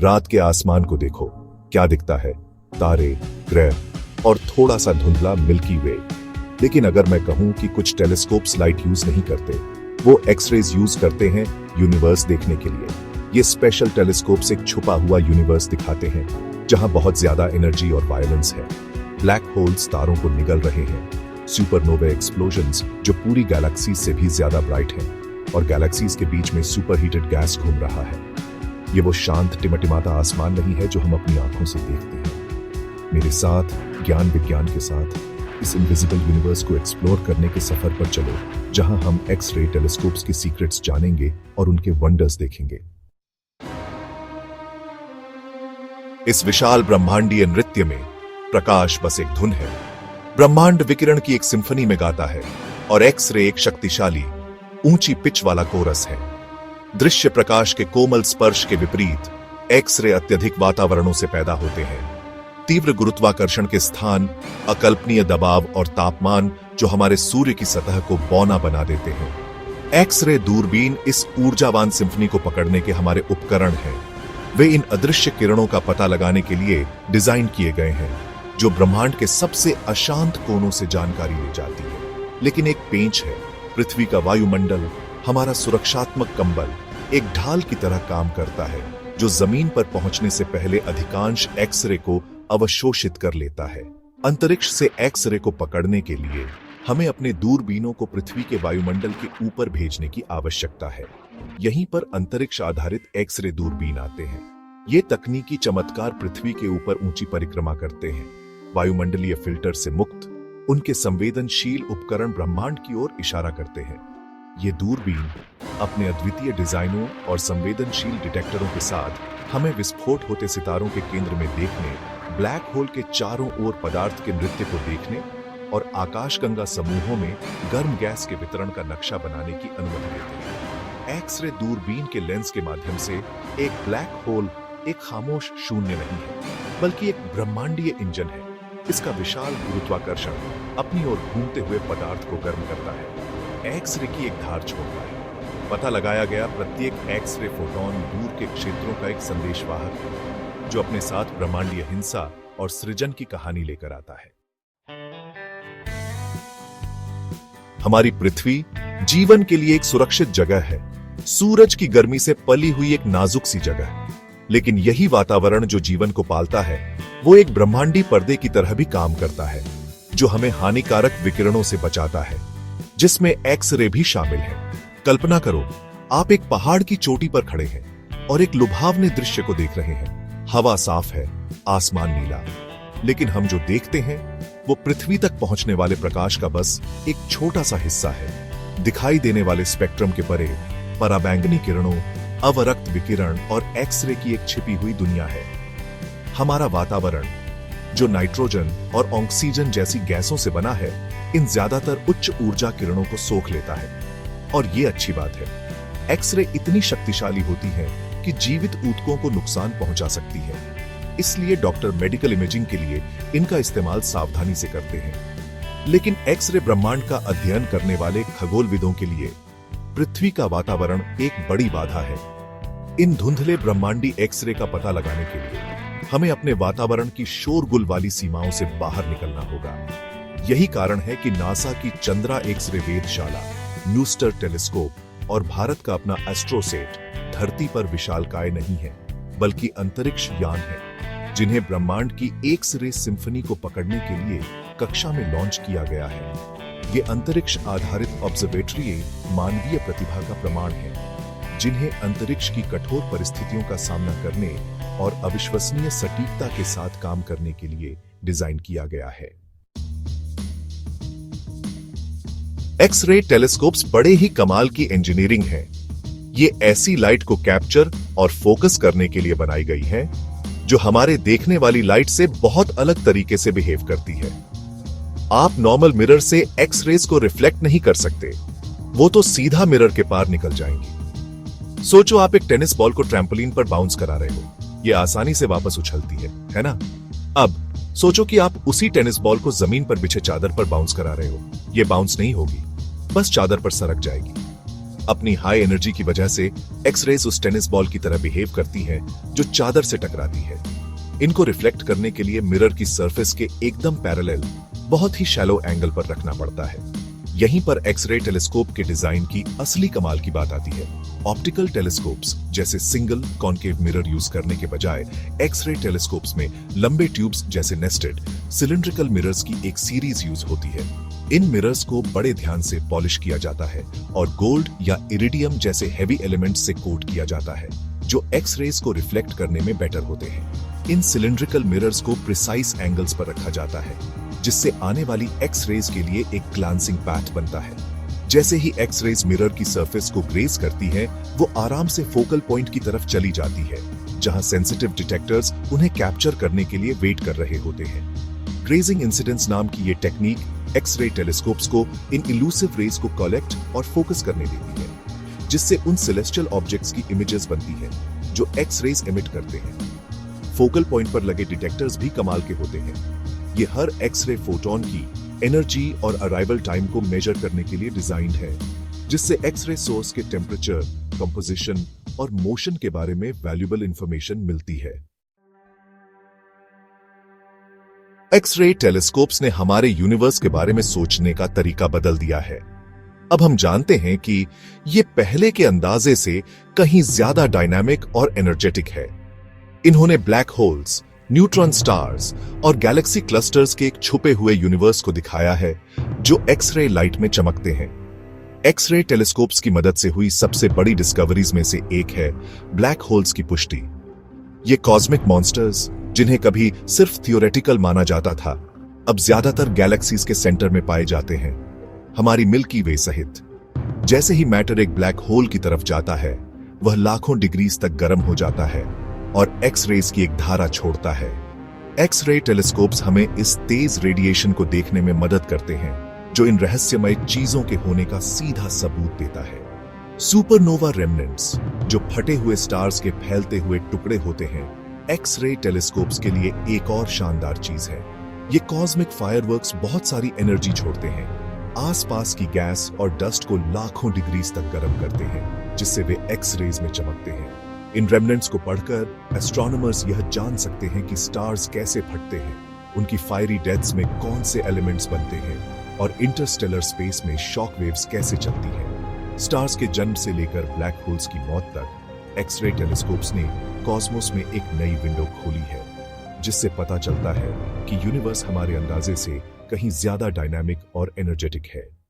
रात के आसमान को देखो, क्या दिखता है? तारे, ग्रह और थोड़ा सा धुंधला मिल्की वे। लेकिन अगर मैं कहूं कि कुछ टेलीस्कोप्स लाइट यूज नहीं करते, वो एक्सरेज यूज करते हैं यूनिवर्स देखने के लिए। ये स्पेशल टेलीस्कोप्स एक छुपा हुआ यूनिवर्स दिखाते हैं जहां बहुत ज्यादा एनर्जी और वायलेंस है। ब्लैक होल्स तारों को निगल रहे हैं, सुपरनोवा एक्सप्लोजन्स जो पूरी गैलेक्सी से भी ज्यादा ब्राइट हैं, और गैलेक्सीज के बीच में सुपरहीटेड गैस घूम रहा है। ये वो शांत टिमटिमाता आसमान नहीं है जो हम अपनी आंखों से देखते हैं। मेरे साथ ज्ञान विज्ञान के साथ इस इनविजिबल यूनिवर्स को एक्सप्लोर करने के सफर पर चलो, जहां हम एक्स रे टेलीस्कोप्स की सीक्रेट्स जानेंगे और उनके वंडर्स देखेंगे। इस विशाल ब्रह्मांडीय नृत्य में प्रकाश बस एक धुन है। ब्रह्मांड विकिरण की एक सिम्फनी में गाता है और एक्स रे एक शक्तिशाली ऊंची पिच वाला कोरस है। दृश्य प्रकाश के कोमल स्पर्श के विपरीत एक्स-रे अत्यधिक वातावरणों से पैदा होते हैं। तीव्र गुरुत्वाकर्षण के स्थान, अकल्पनीय दबाव और तापमान जो हमारे सूर्य की सतह को बौना बना देते हैं। एक्स-रे दूरबीन इस ऊर्जावान सिम्फनी को पकड़ने के हमारे उपकरण हैं। वे इन अदृश्य किरणों का पता लगाने के लिए डिजाइन किए गए हैं, जो ब्रह्मांड के सबसे अशांत कोनों से जानकारी ले जाती है। लेकिन एक पेंच है, पृथ्वी का वायुमंडल, हमारा सुरक्षात्मक कंबल, एक ढाल की तरह काम करता है जो जमीन पर पहुंचने से पहले अधिकांश एक्स-रे को अवशोषित कर लेता है। अंतरिक्ष से एक्स-रे को पकड़ने के लिए हमें अपने दूरबीनों को पृथ्वी के वायुमंडल के ऊपर भेजने की आवश्यकता है। यहीं पर अंतरिक्ष आधारित एक्स-रे दूरबीन आते हैं। ये तकनीकी चमत्कार पृथ्वी के ऊपर ऊंची परिक्रमा करते हैं। वायुमंडलीय फिल्टर से मुक्त उनके संवेदनशील उपकरण ब्रह्मांड की ओर इशारा करते हैं। ये दूरबीन अपने अद्वितीय डिजाइनों और संवेदनशील डिटेक्टरों के साथ हमें विस्फोट होते सितारों के केंद्र में देखने, ब्लैक होल के चारों ओर पदार्थ के नृत्य को देखने और आकाशगंगा समूहों में गर्म गैस के वितरण का नक्शा बनाने की अनुमति देते हैं। एक्स-रे दूरबीन के लेंस के माध्यम से एक ब्लैक होल एक खामोश शून्य नहीं है, बल्कि एक ब्रह्मांडीय इंजन है। इसका विशाल गुरुत्वाकर्षण अपनी ओर घूमते हुए पदार्थ को गर्म करता है, एक्स-रे की एक धार छोड़ता है। पता लगाया गया प्रत्येक एक्स-रे फोटॉन दूर के क्षेत्रों का एक संदेशवाहक है, जो अपने साथ ब्रह्मांडीय हिंसा और सृजन की कहानी लेकर आता है। हमारी पृथ्वी जीवन के लिए एक सुरक्षित जगह है, सूरज की गर्मी से पली हुई एक नाजुक सी जगह। लेकिन यही वातावरण जो जीवन को पालता है, वो एक ब्रह्मांडी पर्दे की तरह भी काम करता है, जो हमें हानिकारक विकिरणों से बचाता है, जिसमें एक्स-रे भी शामिल है। कल्पना करो, आप एक पहाड़ की चोटी पर खड़े हैं और एक लुभावने दृश्य को देख रहे हैं। हवा साफ है, आसमान नीला, लेकिन हम जो देखते हैं वो पृथ्वी तक पहुंचने वाले प्रकाश का बस एक छोटा सा हिस्सा है। दिखाई देने वाले स्पेक्ट्रम के परे पराबैंगनी किरणों, अवरक्त विकिरण और एक्स-रे की एक छिपी हुई दुनिया है। हमारा वातावरण, जो नाइट्रोजन और ऑक्सीजन जैसी गैसों से बना है, इन ज्यादातर उच्च ऊर्जा किरणों को सोख लेता है। और ये अच्छी बात है, एक्स-रे इतनी शक्तिशाली होती है कि जीवित ऊतकों को नुकसान पहुंचा सकती है। इसलिए डॉक्टर मेडिकल इमेजिंग के लिए इनका इस्तेमाल सावधानी से करते हैं। लेकिन एक्स-रे ब्रह्मांड का अध्ययन करने वाले खगोलविदों के लिए पृथ्वी का वातावरण एक बड़ी बाधा है। इन धुंधले ब्रह्मांडी एक्स-रे का पता लगाने के लिए हमें अपने वातावरण की शोरगुल वाली सीमाओं से बाहर निकलना होगा। यही कारण है कि नासा की चंद्रा एक्स-रे वेधशाला, न्यूस्टर टेलीस्कोप और भारत का अपना एस्ट्रोसेट धरती पर विशालकाय नहीं है, बल्कि अंतरिक्ष यान है, जिन्हें ब्रह्मांड की एक्स-रे सिम्फनी को पकड़ने के लिए कक्षा में लॉन्च किया गया है। ये अंतरिक्ष आधारित ऑब्जर्वेटरी मानवीय प्रतिभा का प्रमाण है, जिन्हें अंतरिक्ष की कठोर परिस्थितियों का सामना करने और अविश्वसनीय सटीकता के साथ काम करने के लिए डिजाइन किया गया है। एक्स-रे टेलीस्कोप्स बड़े ही कमाल की इंजीनियरिंग है। ये ऐसी लाइट को कैप्चर और फोकस करने के लिए बनाई गई है, जो हमारे देखने वाली लाइट से बहुत अलग तरीके से बिहेव करती है। आप नॉर्मल मिरर से एक्स-रेज को रिफ्लेक्ट नहीं कर सकते, वो तो सीधा मिरर के पार निकल जाएंगी। सोचो आप एक टेनिस बॉल को ट्रैम्पोलिन पर बाउंस करा रहे हो, ये आसानी से वापस उछलती है ना? अब सोचो कि आप उसी टेनिस बॉल को जमीन पर बिछे चादर पर बाउंस करा रहे हो, ये बाउंस नहीं होगी, बस चादर पर सरक जाएगी। अपनी हाई एनर्जी की वजह से एक्सरेज उस टेनिस बॉल की तरह बिहेव करती हैं जो चादर से टकराती है। इनको रिफ्लेक्ट करने के लिए मिरर की सरफेस के एकदम पैरेलल बहुत ही शैलो एंगल पर रखना पड़ता है। यहीं पर एक्सरे टेलीस्कोप के डिजाइन की असली कमाल की बात आती है। ऑप्टिकल टेलीस्कोप्स जैसे सिंगल कॉन्केव मिरर यूज करने के बजाय एक्सरे टेलीस्कोप्स में लंबे ट्यूब्स जैसे नेस्टेड सिलिंड्रिकल मिरर्स की एक सीरीज यूज होती है। इन मिरर्स को बड़े ध्यान से पॉलिश किया जाता है और गोल्ड या इरिडियम जैसे हेवी एलिमेंट्स से कोट किया जाता है जो एक्स-रेज को रिफ्लेक्ट करने में बेटर होते हैं। इन सिलिंड्रिकल मिरर्स को प्रिसाइज एंगल्स पर रखा जाता है जिससे आने वाली एक्स-रेज के लिए एक ग्लांसिंग पैथ बनता है। जैसे ही एक्स-रेज मिरर की सरफेस को ग्रेज करती है, वो आराम से फोकल पॉइंट की तरफ चली जाती है जहां सेंसिटिव डिटेक्टर्स उन्हें कैप्चर करने के लिए वेट कर रहे होते हैं। ग्रेजिंग इंसिडेंस नाम की ये टेक्निक एक्स-रे टेलीस्कोप्स को इन इल्यूसिव रेज को कलेक्ट और फोकस करने देती है जिससे उन सेलेस्टियल ऑब्जेक्ट्स की इमेजेस बनती हैं जो एक्स-रेज एमिट करते हैं। फोकल पॉइंट पर लगे डिटेक्टर्स भी कमाल के होते हैं। ये हर एक्स-रे फोटोन की एनर्जी और अराइवल टाइम को मेजर करने के लिए डिजाइंड है जिससे एक्स-रे सोर्स के टेम्परेचर, कंपोजिशन और मोशन के बारे में वैल्यूएबल इंफॉर्मेशन मिलती है। एक्स-रे टेलीस्कोप्स ने हमारे यूनिवर्स के बारे में सोचने का तरीका बदल दिया है। अब हम जानते हैं कि ये पहले के अंदाजे से कहीं ज्यादा डायनामिक और एनर्जेटिक है। इन्होंने ब्लैक होल्स, न्यूट्रॉन स्टार्स और गैलेक्सी क्लस्टर्स के एक छुपे हुए यूनिवर्स को दिखाया है जो एक्स-रे लाइट में चमकते हैं। एक्स-रे टेलीस्कोप्स की मदद से हुई सबसे बड़ी डिस्कवरीज में से एक है ब्लैक होल्स की पुष्टि। ये कॉस्मिक मॉन्स्टर्स जिन्हें कभी सिर्फ थियोरेटिकल माना जाता था, अब ज्यादातर गैलेक्सीज के सेंटर में पाए जाते हैं, हमारी मिल्की वे सहित। जैसे ही मैटर एक ब्लैक होल की तरफ जाता है, वह लाखों डिग्रीज तक गर्म हो जाता है और एक्स-रेज की एक धारा छोड़ता है। एक्स-रे टेलीस्कोप्स हमें इस तेज रेडिएशन को देखने में मदद करते हैं जो इन रहस्यमय चीजों के होने का सीधा सबूत देता है। सुपरनोवा रेमनेंट्स, जो फटे हुए स्टार्स के फैलते हुए टुकड़े होते हैं, एक्स-रे टेलीस्कोप्स के लिए एक और शानदार चीज है। ये कॉस्मिक फायरवर्क्स बहुत सारी एनर्जी छोड़ते हैं, आसपास की गैस और डस्ट को लाखों डिग्रीज तक गर्म करते हैं जिससे वे एक्स-रेज में चमकते हैं। इन रेमनेंट्स को पढ़कर एस्ट्रोनॉमर्स यह जान सकते हैं कि स्टार्स कैसे फटते हैं, उनकी फायरी डेथ्स में कौन से एलिमेंट्स बनते हैं और इंटरस्टेलर स्पेस में शॉक वेव्स कैसे चलती हैं। स्टार्स के जन्म से लेकर ब्लैक होल्स की मौत तक एक्स-रे टेलीस्कोप्स ने कॉस्मोस में एक नई विंडो खोली है जिससे पता चलता है कि यूनिवर्स हमारे अंदाजे से कहीं ज्यादा डायनामिक और एनर्जेटिक है।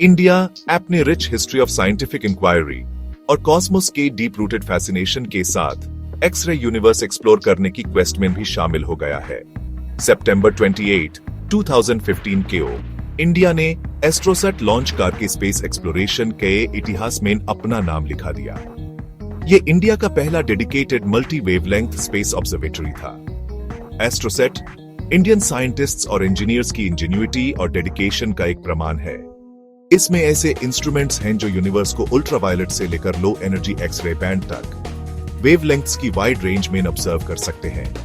इंडिया अपने rich history of scientific inquiry और कॉस्मोस के डीप रूटेड फैसिनेशन के साथ एक्स-रे यूनिवर्स एक्सप्लोर करने की क्वेस्ट में भी शामिल हो गया है। सितंबर 28, 2015 को इंडिया ने एस्ट्रोसैट लॉन्च करके स्पेस एक्सप्लोरेशन के इतिहास में अपना नाम लिखा दिया। ये इंडिया का पहला dedicated multi wavelength space observatory था। एस्ट्रोसैट इंडियन साइंटिस्ट्स और इंजीनियर्स की इंजेन्युइटी और डेडिकेशन का एक प्रमाण है। इसमें ऐसे इंस्ट्रूमेंट्स हैं जो यूनिवर्स को अल्ट्रावायलेट से लेकर लो एनर्जी एक्स-रे बैंड तक वेवलेंथ्स की वाइड रेंज में ऑब्जर्व कर सकते हैं।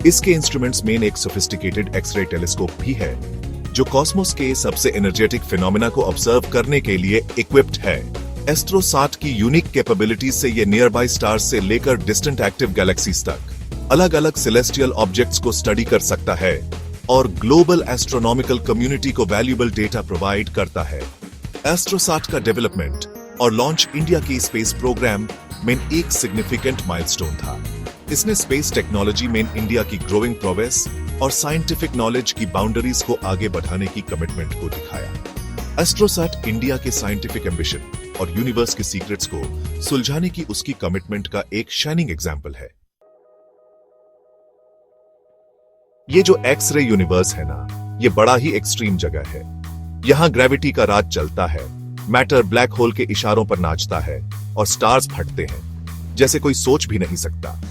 इसके इंस्ट्रूमेंट्स में एक सोफिस्टिकेटेड एक्स-रे टेलीस्कोप भी है जो कॉस्मोस के सबसे एनर्जेटिक फिनोमेना को ऑब्जर्व करने के लिए इक्विप्ड है। एस्ट्रोसैट की यूनिक कैपेबिलिटीज से ये नियर बाय स्टार्स से लेकर डिस्टेंट एक्टिव गैलेक्सीज तक अलग अलग सेलेस्टियल ऑब्जेक्ट्स को स्टडी कर सकता है और ग्लोबल एस्ट्रोनॉमिकल कम्युनिटी को वैल्यूएबल डेटा प्रोवाइड करता है। एस्ट्रोसैट का डेवलपमेंट और लॉन्च इंडिया की स्पेस प्रोग्राम में एक सिग्निफिकेंट माइलस्टोन था। इसने स्पेस टेक्नोलॉजी में इंडिया की ग्रोइंग प्रोग्रेस और साइंटिफिक नॉलेज की बाउंड्रीज को आगे बढ़ाने की कमिटमेंट को दिखाया। एस्ट्रोसैट इंडिया के साइंटिफिक एम्बिशन और यूनिवर्स के सीक्रेट्स को सुलझाने की उसकी कमिटमेंट का एक शाइनिंग एग्जाम्पल है। ये जो एक्स-रे यूनिवर्स है ना, ये बड़ा ही एक्सट्रीम जगह है। यहां ग्रेविटी का राज चलता है, मैटर ब्लैक होल के इशारों पर नाचता है और स्टार्स फटते हैं जैसे कोई सोच भी नहीं सकता।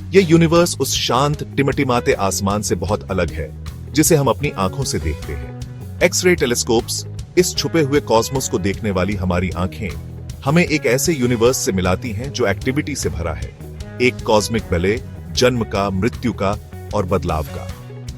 ये यूनिवर्स उस शांत टिमटिमाते आसमान से बहुत अलग है जिसे हम अपनी आंखों से देखते हैं। एक्स-रे टेलीस्कोप्स इस छुपे हुए कॉस्मोस को देखने वाली हमारी आंखें हमें एक ऐसे यूनिवर्स से मिलाती हैं जो एक्टिविटी से भरा है, एक कॉस्मिक बैले, जन्म का, मृत्यु का और बदलाव का।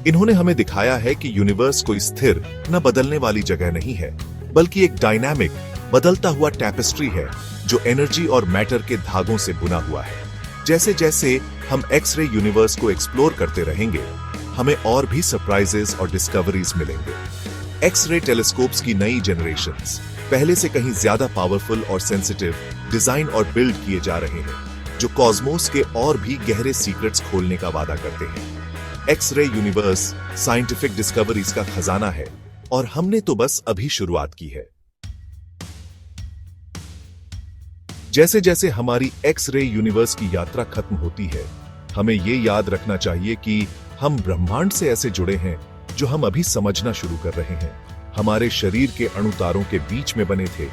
इन्होंने हमें दिखाया है कि यूनिवर्स कोई स्थिर न बदलने वाली जगह नहीं है, बल्कि एक डायनामिक, बदलता हुआ टैपेस्ट्री है जो एनर्जी और मैटर के धागों से बुना हुआ है। जैसे जैसे हम एक्स-रे यूनिवर्स को एक्सप्लोर करते रहेंगे, हमें और भी सरप्राइजेस और डिस्कवरीज मिलेंगे। एक्स-रे टेलीस्कोप्स की नई जनरेशंस पहले से कहीं ज्यादा पावरफुल और सेंसिटिव डिजाइन और बिल्ड किए जा रहे हैं, जो कॉस्मोस के और भी गहरे सीक्रेट्स खोलने का वादा करते हैं। एक्स-रे यूनिवर्स साइंटिफिक डिस्कवरीज का खजाना है और हमने तो बस अभी शुरुआत की है। जैसे जैसे हमारी एक्स-रे यूनिवर्स की यात्रा खत्म होती है, हमें ये याद रखना चाहिए कि हम ब्रह्मांड से ऐसे जुड़े हैं जो हम अभी समझना शुरू कर रहे हैं। हमारे शरीर के अणु तारों के बीच में बने थे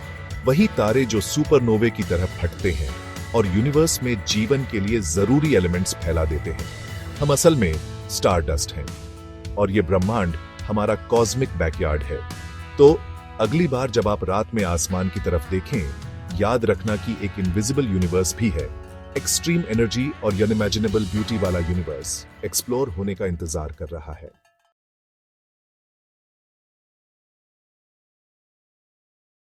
वही तारे जो सुपरनोवे की तरह फटते हैं और यूनिवर्स में जीवन के लिए जरूरी एलिमेंट्स फैला देते हैं। हम असल में स्टारडस्ट हैं और ये ब्रह्मांड हमारा कॉस्मिक बैकयार्ड है। तो अगली बार जब आप रात में आसमान की तरफ देखें, याद रखना कि एक इनविजिबल यूनिवर्स भी है, एक्सट्रीम एनर्जी और अनइमेजिनेबल ब्यूटी वाला यूनिवर्स एक्सप्लोर होने का इंतजार कर रहा है।